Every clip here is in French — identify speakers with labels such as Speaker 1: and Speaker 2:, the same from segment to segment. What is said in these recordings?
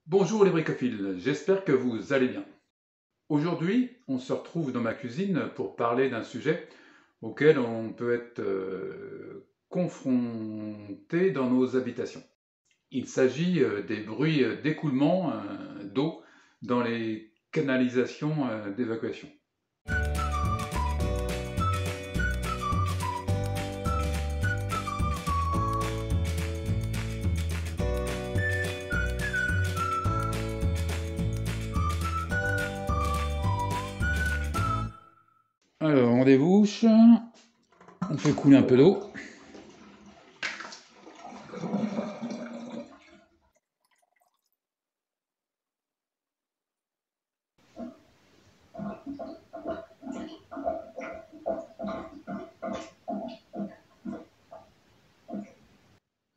Speaker 1: Bonjour les brickophiles, j'espère que vous allez bien. Aujourd'hui, on se retrouve dans ma cuisine pour parler d'un sujet auquel on peut être confronté dans nos habitations. Il s'agit des bruits d'écoulement d'eau dans les canalisations d'évacuation. Alors, on débouche, on fait couler un peu d'eau.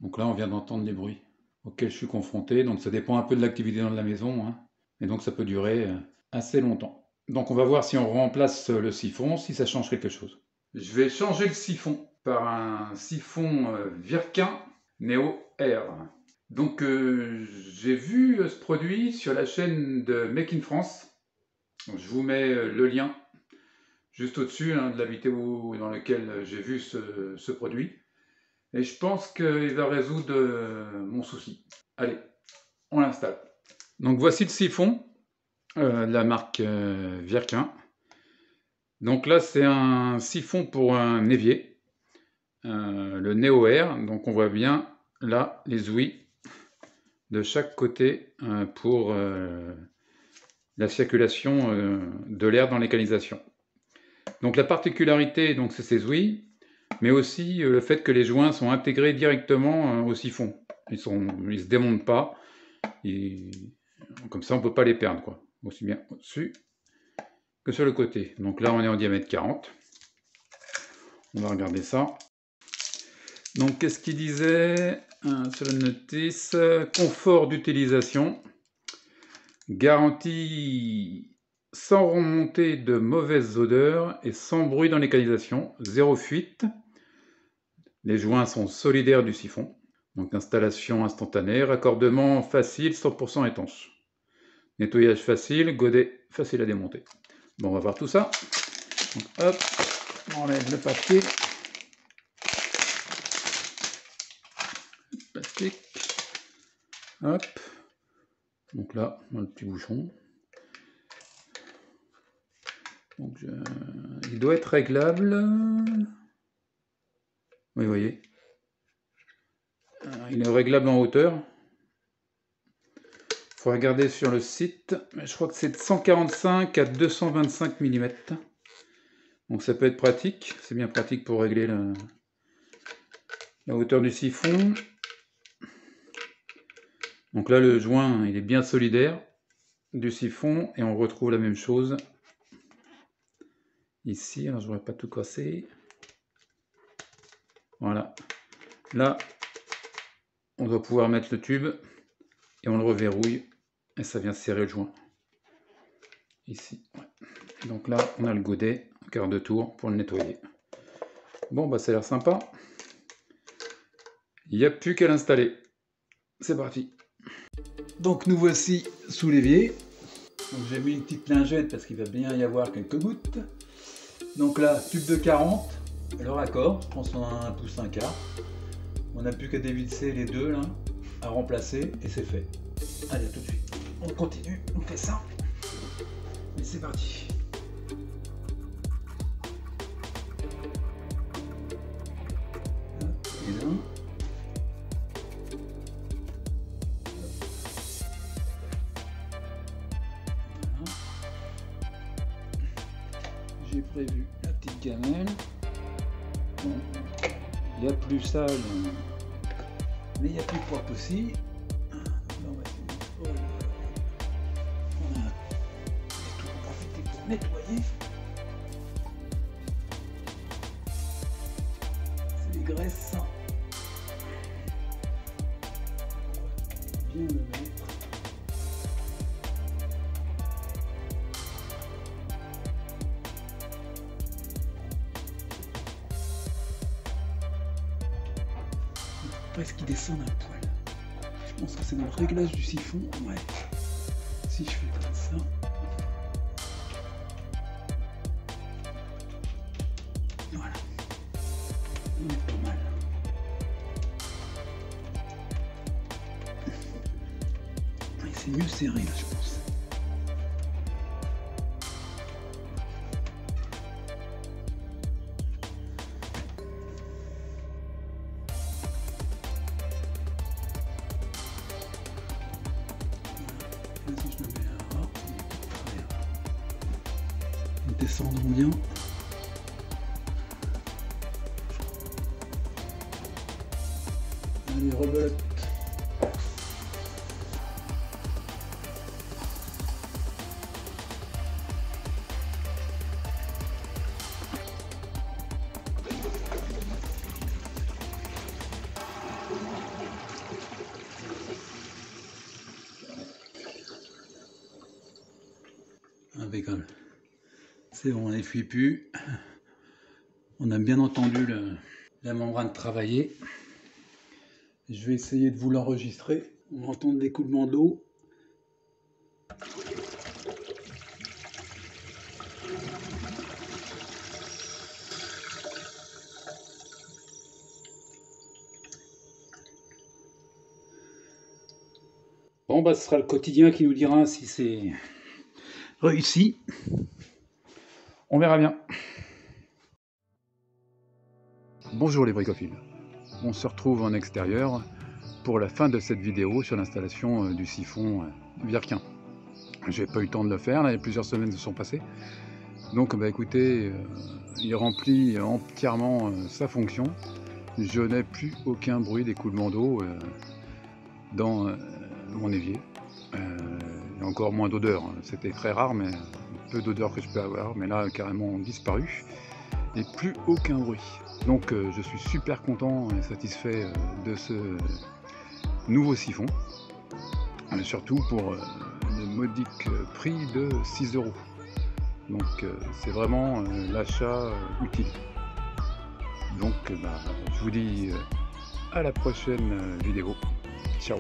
Speaker 1: Donc là, on vient d'entendre des bruits auxquels je suis confronté. Donc ça dépend un peu de l'activité dans la maison, hein. Et donc ça peut durer assez longtemps. Donc on va voir si on remplace le siphon, si ça change quelque chose. Je vais changer le siphon par un siphon Virkin Neo Air. Donc j'ai vu ce produit sur la chaîne de Make in France. Donc, je vous mets le lien juste au-dessus hein, de la vidéo dans laquelle j'ai vu ce produit. Et je pense qu'il va résoudre mon souci. Allez, on l'installe. Donc voici le siphon de la marque Virkin. Donc là, c'est un siphon pour un évier, le Neo Air. Donc on voit bien là les ouïes de chaque côté pour la circulation de l'air dans les canalisations. Donc la particularité, donc c'est ces ouïes, mais aussi le fait que les joints sont intégrés directement au siphon. Ils se démontent pas. Comme ça, on peut pas les perdre, quoi. Aussi bien au-dessus que sur le côté. Donc là, on est en diamètre 40. On va regarder ça. Donc, qu'est-ce qu'il disait sur la notice? Confort d'utilisation. Garantie sans remontée de mauvaises odeurs et sans bruit dans les canalisations. Zéro fuite. Les joints sont solidaires du siphon. Donc, installation instantanée. Raccordement facile, 100% étanche. Nettoyage facile, godet facile à démonter. Bon, on va voir tout ça. Donc, hop, on enlève le papier. Plastique. Hop. Donc là, on a le petit bouchon. Donc, il doit être réglable. Oui, vous voyez. Il est réglable en hauteur. Il faut regarder sur le site. Je crois que c'est de 145 à 225 mm. Donc ça peut être pratique. C'est bien pratique pour régler la hauteur du siphon. Donc là, le joint, il est bien solidaire du siphon et on retrouve la même chose ici. Alors, je ne voudrais pas tout casser. Voilà. Là, on doit pouvoir mettre le tube et on le reverrouille et ça vient serrer le joint. Ici. Ouais. Donc là, on a le godet, un quart de tour pour le nettoyer. Bon, bah ça a l'air sympa. Il n'y a plus qu'à l'installer. C'est parti. Donc nous voici sous l'évier. J'ai mis une petite lingette parce qu'il va bien y avoir quelques gouttes. Donc là, tube de 40, le raccord, je pense en un pouce un quart. On n'a plus qu'à dévisser les deux là, à remplacer et c'est fait. Allez, tout de suite. On continue, on fait ça. Et c'est parti. Et là. J'ai prévu la petite gamelle. Bon, il y a plus sale, mais il n'y a plus propre aussi. On a tout profité pour nettoyer. C'est les graisses. Bien le mettre. Presque qu'il descende un poil.
Speaker 2: pense que c'est dans le réglage du siphon. Ouais. Si je fais comme ça. Voilà. On est pas mal. Ouais, c'est mieux serré là, je pense. Vas-y, je le mets là. Descendons bien. Allez, rebelote. Impeccable. C'est bon, on n'effuit plus. On a bien entendu la membrane travailler. Je vais essayer de vous l'enregistrer. On va entendre l'écoulement d'eau. Bon, bah, ce sera le quotidien qui nous dira si c'est réussi. On verra bien. Bonjour les bricophiles. On se retrouve en extérieur pour la fin de cette vidéo sur l'installation du siphon Virquin. J'ai pas eu le temps de le faire, là, plusieurs semaines se sont passées. Donc bah écoutez, il remplit entièrement sa fonction. Je n'ai plus aucun bruit d'écoulement d'eau dans mon évier. Et encore moins d'odeur. C'était très rare, mais peu d'odeur que je peux avoir, mais là carrément disparu. Et plus aucun bruit. Donc je suis super content et satisfait de ce nouveau siphon. Surtout pour le modique prix de 6 €. Donc c'est vraiment l'achat utile. Donc je vous dis à la prochaine vidéo. Ciao.